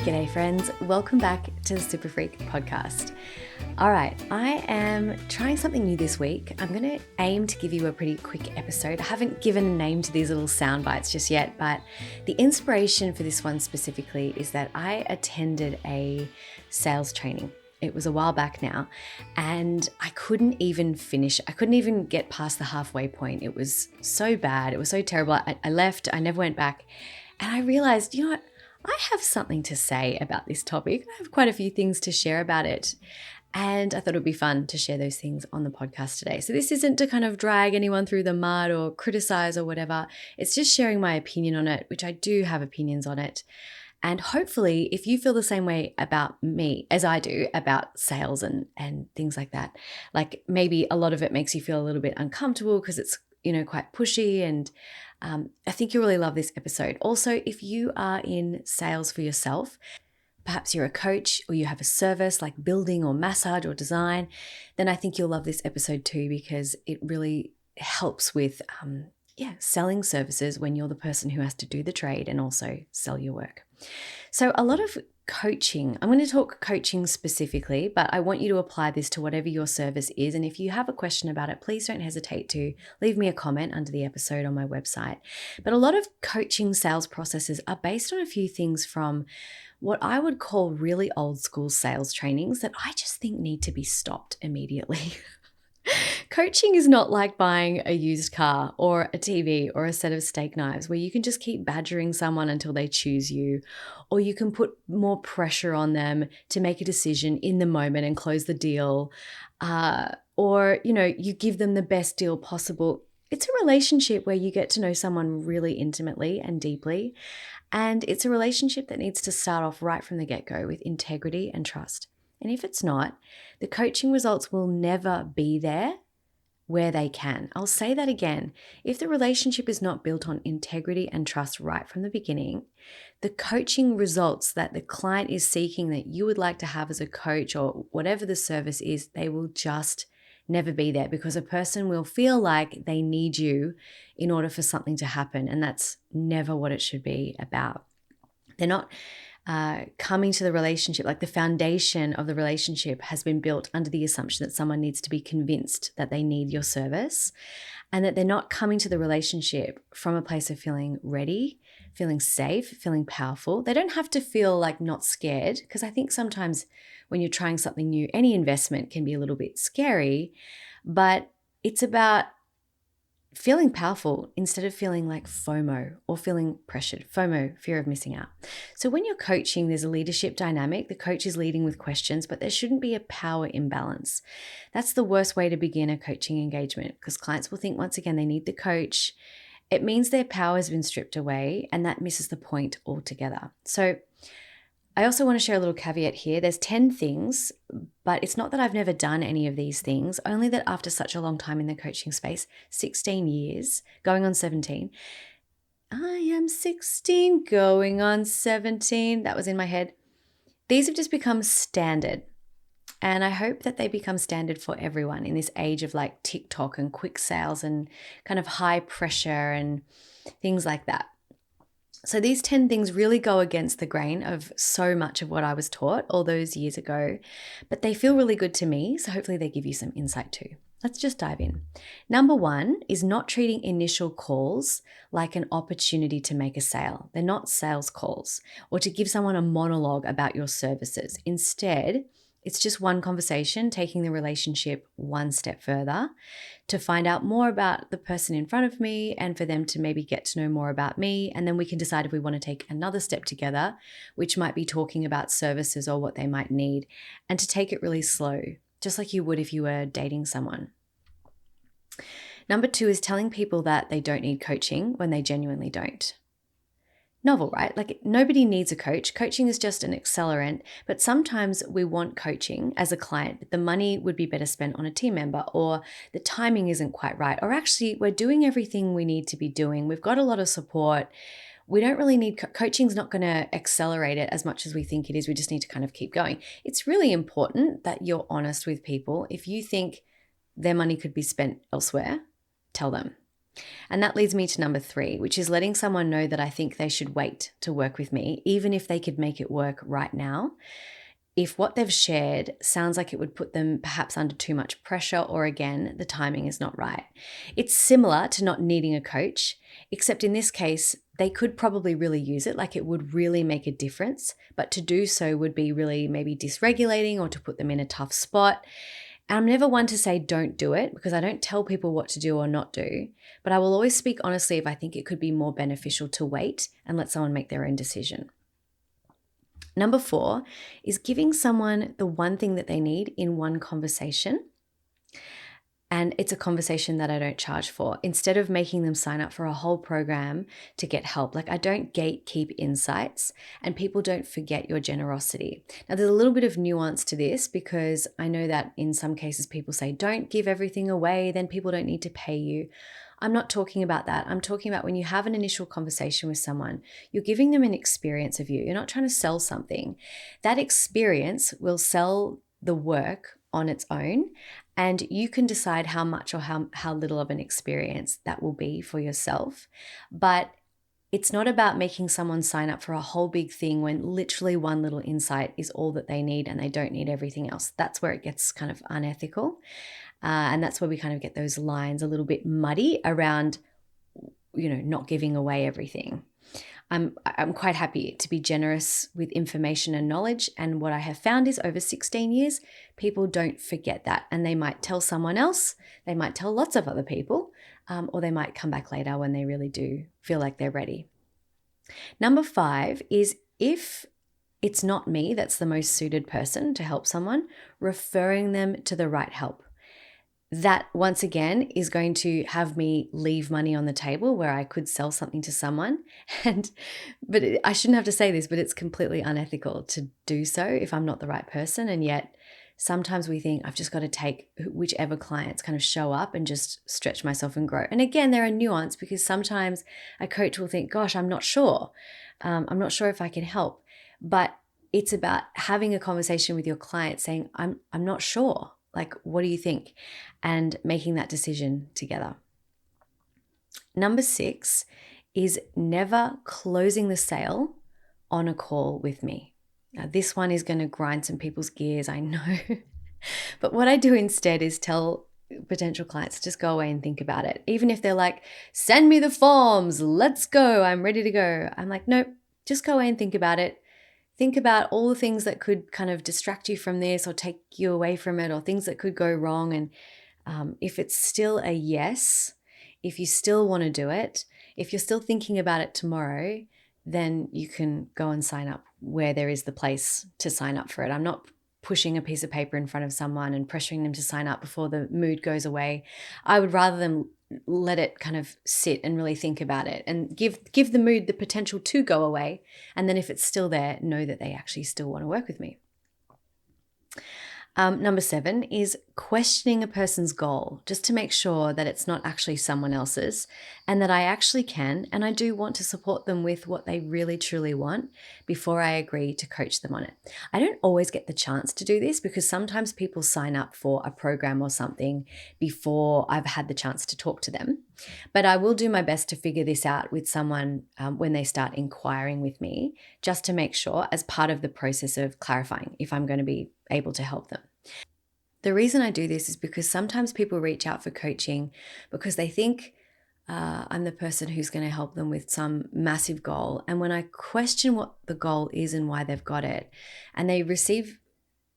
G'day friends, welcome back to the Super Freak podcast. All right, I am trying something new this week. I'm going to aim to give you a pretty quick episode. I haven't given a name to these little sound bites just yet, but the inspiration for this one specifically is that I attended a sales training. It was a while back now, and I couldn't even finish. I couldn't even get past the halfway point. It was so bad. It was so terrible. I left. I never went back. And I realized, you know what? I have something to say about this topic. I have quite a few things to share about it. And I thought it would be fun to share those things on the podcast today. So this isn't to kind of drag anyone through the mud or criticize or whatever. It's just sharing my opinion on it, which I do have opinions on it. And hopefully, if you feel the same way about me as I do about sales and things like that, like maybe a lot of it makes you feel a little bit uncomfortable because it's, quite pushy, and I think you'll really love this episode. Also, if you are in sales for yourself, perhaps you're a coach or you have a service like building or massage or design, then I think you'll love this episode too, because it really helps with selling services when you're the person who has to do the trade and also sell your work. So a lot of coaching, I'm going to talk coaching specifically, but I want you to apply this to whatever your service is. And if you have a question about it, please don't hesitate to leave me a comment under the episode on my website. But a lot of coaching sales processes are based on a few things from what I would call really old school sales trainings that I just think need to be stopped immediately. Coaching is not like buying a used car or a TV or a set of steak knives where you can just keep badgering someone until they choose you, or you can put more pressure on them to make a decision in the moment and close the deal, or you give them the best deal possible. It's a relationship where you get to know someone really intimately and deeply, and it's a relationship that needs to start off right from the get-go with integrity and trust. And if it's not, the coaching results will never be there where they can. I'll say that again. If the relationship is not built on integrity and trust right from the beginning, the coaching results that the client is seeking that you would like to have as a coach or whatever the service is, they will just never be there, because a person will feel like they need you in order for something to happen. And that's never what it should be about. They're not coming to the relationship, like the foundation of the relationship has been built under the assumption that someone needs to be convinced that they need your service, and that they're not coming to the relationship from a place of feeling ready, feeling safe, feeling powerful. They don't have to feel like not scared, because I think sometimes when you're trying something new, any investment can be a little bit scary, but it's about feeling powerful instead of feeling like FOMO or feeling pressured. FOMO, fear of missing out. So when you're coaching, there's a leadership dynamic. The coach is leading with questions, but there shouldn't be a power imbalance. That's the worst way to begin a coaching engagement, because clients will think once again they need the coach. It means their power has been stripped away, and that misses the point altogether. So I also want to share a little caveat here. There's 10 things, but it's not that I've never done any of these things, only that after such a long time in the coaching space, 16 years, going on 17, I am 16, going on 17, that was in my head. These have just become standard. And I hope that they become standard for everyone in this age of like TikTok and quick sales and kind of high pressure and things like that. So these 10 things really go against the grain of so much of what I was taught all those years ago, but they feel really good to me, so hopefully they give you some insight too. Let's just dive in. Number 1 is not treating initial calls like an opportunity to make a sale. They're not sales calls or to give someone a monologue about your services. Instead, it's just one conversation, taking the relationship one step further to find out more about the person in front of me and for them to maybe get to know more about me. And then we can decide if we want to take another step together, which might be talking about services or what they might need, and to take it really slow, just like you would if you were dating someone. Number 2 is telling people that they don't need coaching when they genuinely don't. Novel, right? Like nobody needs a coach. Coaching is just an accelerant, but sometimes we want coaching as a client, but the money would be better spent on a team member, or the timing isn't quite right, or actually we're doing everything we need to be doing. We've got a lot of support. We don't really need coaching's not going to accelerate it as much as we think it is. We just need to kind of keep going. It's really important that you're honest with people. If you think their money could be spent elsewhere, tell them. And that leads me to number 3, which is letting someone know that I think they should wait to work with me, even if they could make it work right now. If what they've shared sounds like it would put them perhaps under too much pressure, or again, the timing is not right. It's similar to not needing a coach, except in this case, they could probably really use it, like it would really make a difference, but to do so would be really maybe dysregulating or to put them in a tough spot. And I'm never one to say don't do it, because I don't tell people what to do or not do, but I will always speak honestly if I think it could be more beneficial to wait and let someone make their own decision. Number 4 is giving someone the one thing that they need in one conversation. And it's a conversation that I don't charge for. Instead of making them sign up for a whole program to get help, like I don't gatekeep insights, and people don't forget your generosity. Now, there's a little bit of nuance to this, because I know that in some cases people say, don't give everything away, then people don't need to pay you. I'm not talking about that. I'm talking about when you have an initial conversation with someone, you're giving them an experience of you. You're not trying to sell something. That experience will sell the work on its own, and you can decide how much or how little of an experience that will be for yourself. But it's not about making someone sign up for a whole big thing when literally one little insight is all that they need and they don't need everything else. That's where it gets kind of unethical. And that's where we kind of get those lines a little bit muddy around, not giving away everything. I'm quite happy to be generous with information and knowledge. And what I have found is over 16 years, people don't forget that. And they might tell someone else, they might tell lots of other people, or they might come back later when they really do feel like they're ready. Number 5 is, if it's not me that's the most suited person to help someone, referring them to the right help. That, once again, is going to have me leave money on the table where I could sell something to someone. But I shouldn't have to say this, but it's completely unethical to do so if I'm not the right person. And yet sometimes we think I've just got to take whichever clients kind of show up and just stretch myself and grow. And again, there are nuance, because sometimes a coach will think, gosh, I'm not sure. I'm not sure if I can help. But it's about having a conversation with your client saying, I'm not sure. Like, what do you think? And making that decision together. Number 6 is never closing the sale on a call with me. Now, this one is going to grind some people's gears, I know. But what I do instead is tell potential clients, just go away and think about it. Even if they're like, send me the forms, let's go, I'm ready to go. I'm like, nope, just go away and think about it. Think about all the things that could kind of distract you from this or take you away from it, or things that could go wrong. And if it's still a yes, if you still want to do it, if you're still thinking about it tomorrow, then you can go and sign up where there is the place to sign up for it. I'm not pushing a piece of paper in front of someone and pressuring them to sign up before the mood goes away. I would rather them let it kind of sit and really think about it, and give the mood the potential to go away. And then if it's still there, know that they actually still want to work with me. Number 7 is questioning a person's goal, just to make sure that it's not actually someone else's, and that I actually can and I do want to support them with what they really truly want before I agree to coach them on it. I don't always get the chance to do this, because sometimes people sign up for a program or something before I've had the chance to talk to them. But I will do my best to figure this out with someone when they start inquiring with me, just to make sure, as part of the process of clarifying if I'm going to be able to help them. The reason I do this is because sometimes people reach out for coaching because they think I'm the person who's going to help them with some massive goal. And when I question what the goal is and why they've got it, and they receive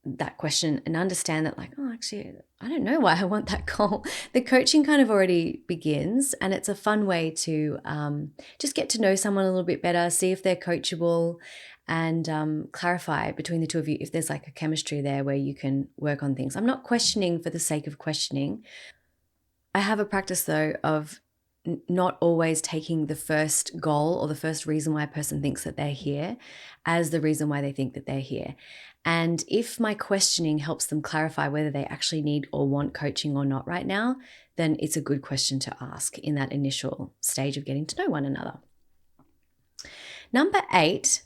that question and understand that, like, oh, actually, I don't know why I want that goal, the coaching kind of already begins. And it's a fun way to just get to know someone a little bit better, see if they're coachable, and clarify between the two of you if there's like a chemistry there where you can work on things. I'm not questioning for the sake of questioning. I have a practice, though, of not always taking the first goal or the first reason why a person thinks that they're here as the reason why they think that they're here. And if my questioning helps them clarify whether they actually need or want coaching or not right now, then it's a good question to ask in that initial stage of getting to know one another. Number 8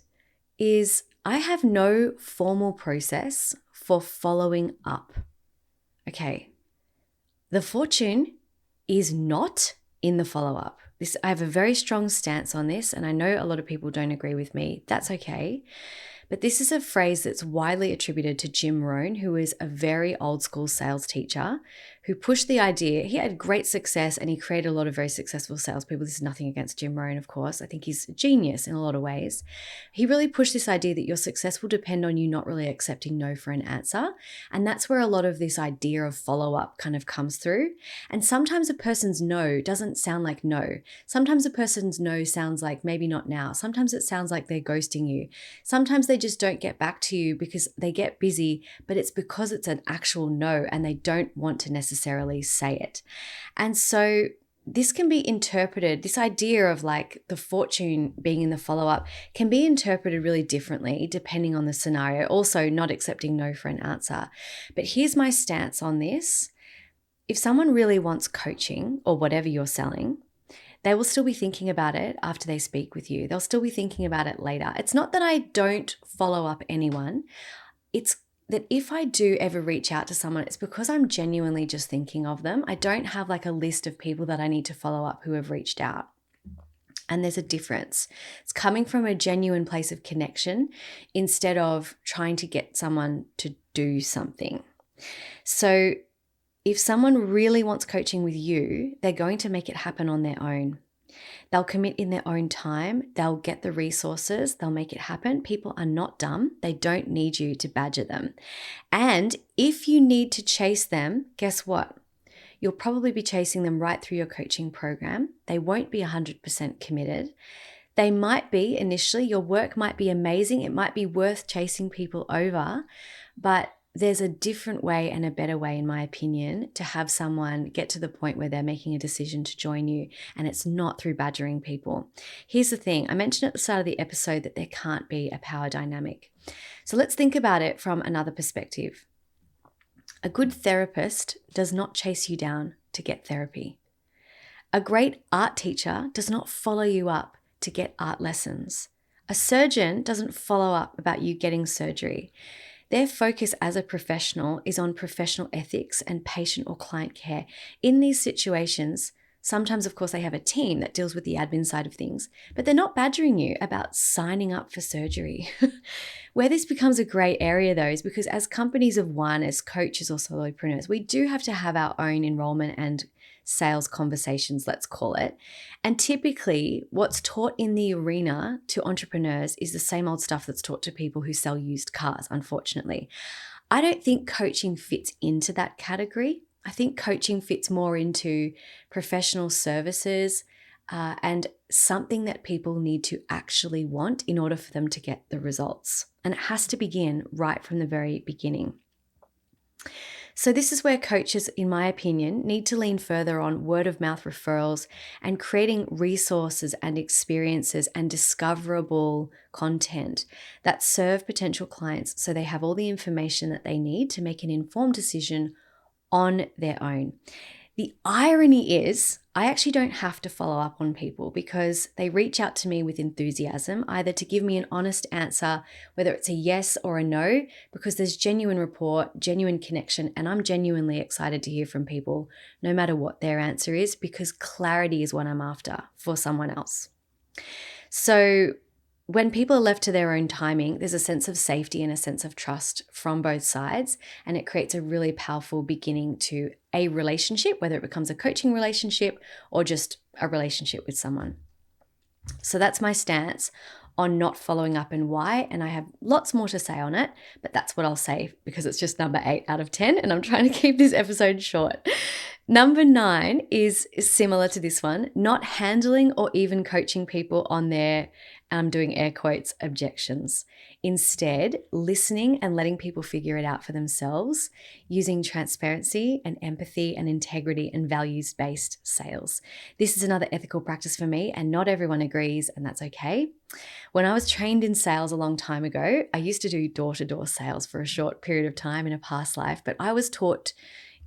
is I have no formal process for following up. Okay, the fortune is not in the follow-up. I have a very strong stance on this, and I know a lot of people don't agree with me. That's okay. But this is a phrase that's widely attributed to Jim Rohn, who is a very old school sales teacher who pushed the idea. He had great success and he created a lot of very successful salespeople. This is nothing against Jim Rohn, of course. I think he's a genius in a lot of ways. He really pushed this idea that your success will depend on you not really accepting no for an answer. And that's where a lot of this idea of follow-up kind of comes through. And sometimes a person's no doesn't sound like no. Sometimes a person's no sounds like maybe not now. Sometimes it sounds like they're ghosting you. Sometimes they just don't get back to you because they get busy, but it's because it's an actual no and they don't want to necessarily say it. And so this can be interpreted, this idea of like the fortune being in the follow-up can be interpreted really differently depending on the scenario. Also, not accepting no for an answer. But here's my stance on this. If someone really wants coaching or whatever you're selling, they will still be thinking about it after they speak with you. They'll still be thinking about it later. It's not that I don't follow up anyone. It's that if I do ever reach out to someone, it's because I'm genuinely just thinking of them. I don't have like a list of people that I need to follow up who have reached out. And there's a difference. It's coming from a genuine place of connection instead of trying to get someone to do something. So if someone really wants coaching with you, they're going to make it happen on their own. They'll commit in their own time. They'll get the resources. They'll make it happen. People are not dumb. They don't need you to badger them. And if you need to chase them, guess what? You'll probably be chasing them right through your coaching program. They won't be 100% committed. They might be initially. Your work might be amazing. It might be worth chasing people over, but there's a different way and a better way, in my opinion, to have someone get to the point where they're making a decision to join you, and it's not through badgering people. Here's the thing. I mentioned at the start of the episode that there can't be a power dynamic. So let's think about it from another perspective. A good therapist does not chase you down to get therapy. A great art teacher does not follow you up to get art lessons. A surgeon doesn't follow up about you getting surgery. Their focus as a professional is on professional ethics and patient or client care. In these situations, sometimes, of course, they have a team that deals with the admin side of things, but they're not badgering you about signing up for surgery. Where this becomes a gray area, though, is because as companies of one, as coaches or solopreneurs, we do have to have our own enrollment and sales conversations, let's call it. And typically what's taught in the arena to entrepreneurs is the same old stuff that's taught to people who sell used cars, unfortunately. I don't think coaching fits into that category. I think coaching fits more into professional services and something that people need to actually want in order for them to get the results. And it has to begin right from the very beginning. So this is where coaches, in my opinion, need to lean further on word of mouth referrals and creating resources and experiences and discoverable content that serve potential clients so they have all the information that they need to make an informed decision on their own. The irony is, I actually don't have to follow up on people because they reach out to me with enthusiasm, either to give me an honest answer, whether it's a yes or a no, because there's genuine rapport, genuine connection, and I'm genuinely excited to hear from people, no matter what their answer is, because clarity is what I'm after for someone else. So when people are left to their own timing, there's a sense of safety and a sense of trust from both sides, and it creates a really powerful beginning to a relationship, whether it becomes a coaching relationship or just a relationship with someone. So that's my stance on not following up and why, and I have lots more to say on it, but that's what I'll say because it's just number 8 out of 10 and I'm trying to keep this episode short. Number 9 is similar to this one, not handling or even coaching people on their, I'm doing air quotes, objections. Instead, listening and letting people figure it out for themselves using transparency and empathy and integrity and values-based sales. This is another ethical practice for me and not everyone agrees, and that's okay. When I was trained in sales a long time ago, I used to do door-to-door sales for a short period of time in a past life, but I was taught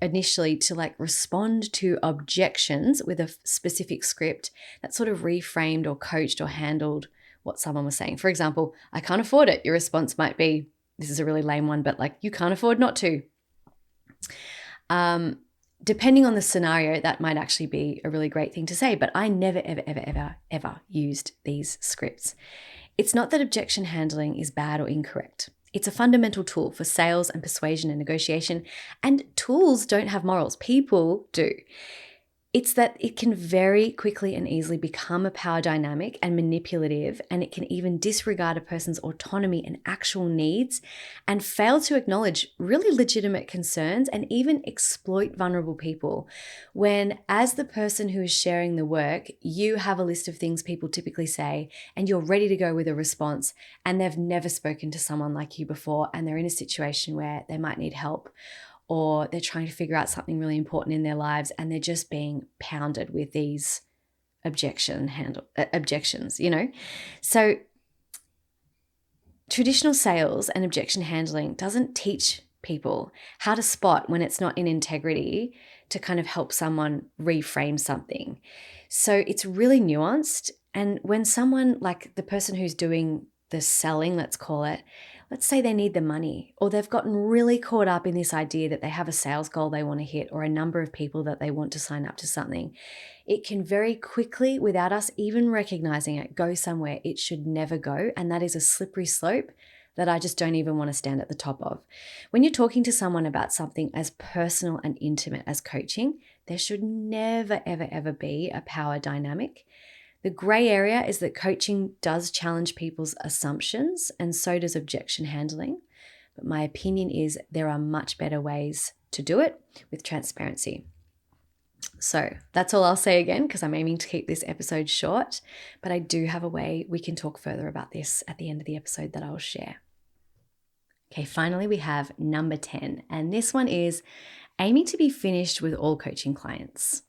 initially to respond to objections with a specific script that sort of reframed or coached or handled what someone was saying. For example, I can't afford it. Your response might be, this is a really lame one, but you can't afford not to. depending on the scenario, that might actually be a really great thing to say, but I never, ever, ever, ever, ever used these scripts. It's not that objection handling is bad or incorrect. It's a fundamental tool for sales and persuasion and negotiation, and tools don't have morals. People do. It's that it can very quickly and easily become a power dynamic and manipulative, and it can even disregard a person's autonomy and actual needs and fail to acknowledge really legitimate concerns and even exploit vulnerable people. When, as the person who is sharing the work, you have a list of things people typically say and you're ready to go with a response, and they've never spoken to someone like you before, and they're in a situation where they might need help, or they're trying to figure out something really important in their lives and they're just being pounded with these objections, So traditional sales and objection handling doesn't teach people how to spot when it's not in integrity to kind of help someone reframe something. So it's really nuanced. And when someone, like the person who's doing the selling, let's call it, let's say they need the money, or they've gotten really caught up in this idea that they have a sales goal they want to hit or a number of people that they want to sign up to something, it can very quickly, without us even recognizing it, go somewhere it should never go. And that is a slippery slope that I just don't even want to stand at the top of. When you're talking to someone about something as personal and intimate as coaching, there should never, ever, ever be a power dynamic. The gray area is that coaching does challenge people's assumptions, and so does objection handling. But my opinion is there are much better ways to do it with transparency. So that's all I'll say again, because I'm aiming to keep this episode short, but I do have a way we can talk further about this at the end of the episode that I'll share. Okay, finally we have number 10, and this one is aiming to be finished with all coaching clients.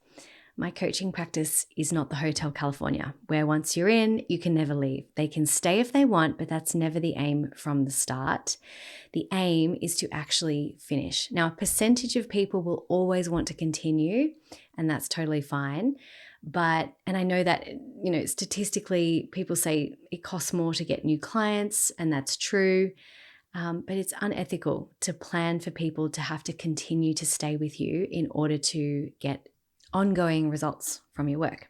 My coaching practice is not the Hotel California, where once you're in, you can never leave. They can stay if they want, but that's never the aim from the start. The aim is to actually finish. Now, a percentage of people will always want to continue, and that's totally fine. And I know that, statistically, people say it costs more to get new clients, and that's true. But it's unethical to plan for people to have to continue to stay with you in order to get ongoing results from your work.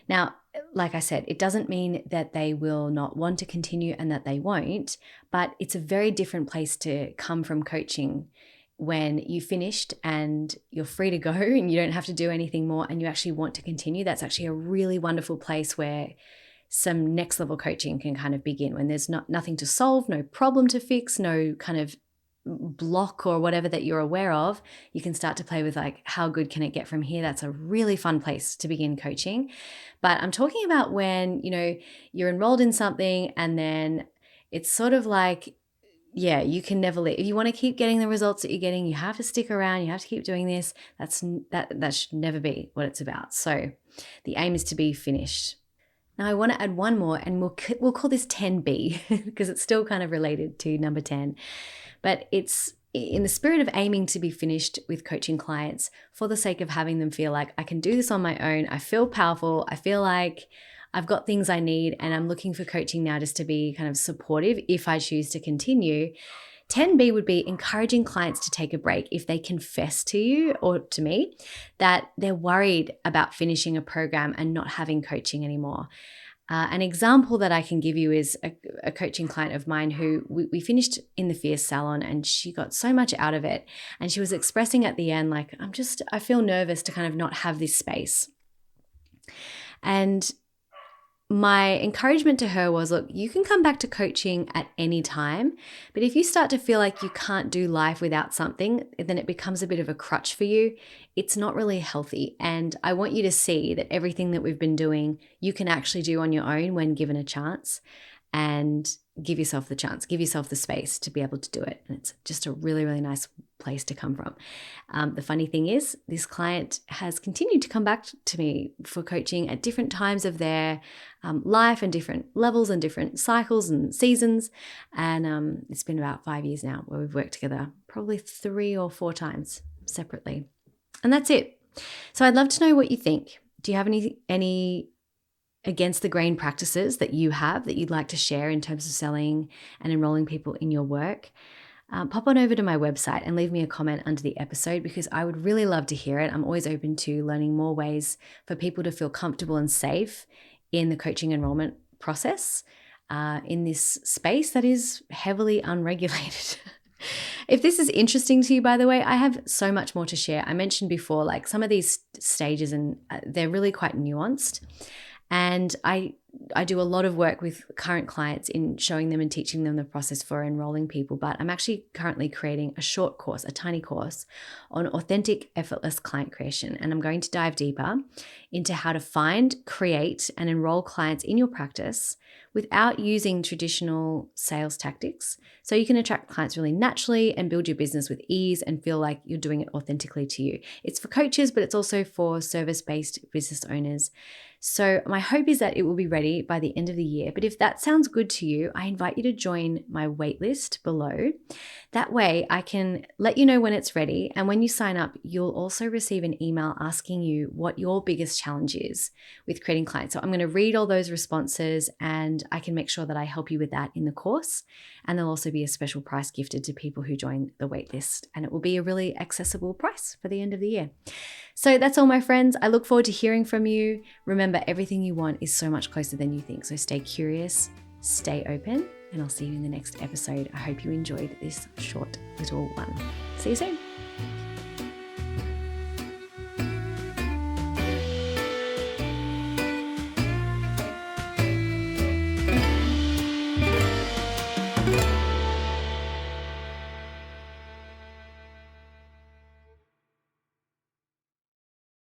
Now, like I said, it doesn't mean that they will not want to continue and that they won't, but it's a very different place to come from coaching when you finished and you're free to go and you don't have to do anything more and you actually want to continue. That's actually a really wonderful place where some next level coaching can kind of begin, when there's nothing to solve, no problem to fix, no kind of block or whatever that you're aware of. You can start to play with like, how good can it get from here? That's a really fun place to begin coaching. But I'm talking about when, you're enrolled in something and then it's sort of like, yeah, you can never leave. If you want to keep getting the results that you're getting, you have to stick around. You have to keep doing this. That should never be what it's about. So the aim is to be finished. Now I want to add one more, and we'll call this 10B because it's still kind of related to number 10. But it's in the spirit of aiming to be finished with coaching clients for the sake of having them feel like I can do this on my own. I feel powerful. I feel like I've got things I need, and I'm looking for coaching now just to be kind of supportive if I choose to continue. 10B would be encouraging clients to take a break if they confess to you or to me that they're worried about finishing a program and not having coaching anymore. An example that I can give you is a coaching client of mine who we finished in the Fierce Salon, and she got so much out of it. And she was expressing at the end, like, I feel nervous to kind of not have this space. And my encouragement to her was, look, you can come back to coaching at any time, but if you start to feel like you can't do life without something, then it becomes a bit of a crutch for you. It's not really healthy. And I want you to see that everything that we've been doing, you can actually do on your own when given a chance, and give yourself the chance, give yourself the space to be able to do it. And it's just a really, really nice place to come from. The funny thing is, this client has continued to come back to me for coaching at different times of their life and different levels and different cycles and seasons. And it's been about 5 years now where we've worked together, probably 3 or 4 times separately. And that's it. So I'd love to know what you think. Do you have any against the grain practices that you have that you'd like to share in terms of selling and enrolling people in your work? pop on over to my website and leave me a comment under the episode, because I would really love to hear it. I'm always open to learning more ways for people to feel comfortable and safe in the coaching enrollment process in this space that is heavily unregulated. If this is interesting to you, by the way, I have so much more to share. I mentioned before, like some of these stages, and they're really quite nuanced. And I do a lot of work with current clients in showing them and teaching them the process for enrolling people. But I'm actually currently creating a short course, a tiny course on authentic, effortless client creation. And I'm going to dive deeper into how to find, create, and enroll clients in your practice without using traditional sales tactics. So you can attract clients really naturally and build your business with ease and feel like you're doing it authentically to you. It's for coaches, but it's also for service-based business owners. So my hope is that it will be ready by the end of the year. But if that sounds good to you, I invite you to join my waitlist below. That way I can let you know when it's ready. And when you sign up, you'll also receive an email asking you what your biggest challenge is with creating clients. So I'm going to read all those responses and I can make sure that I help you with that in the course. And there'll also be a special price gifted to people who join the waitlist. And it will be a really accessible price for the end of the year. So that's all, my friends. I look forward to hearing from you. Remember, everything you want is so much closer than you think. So stay curious, stay open, and I'll see you in the next episode. I hope you enjoyed this short little one. See you soon.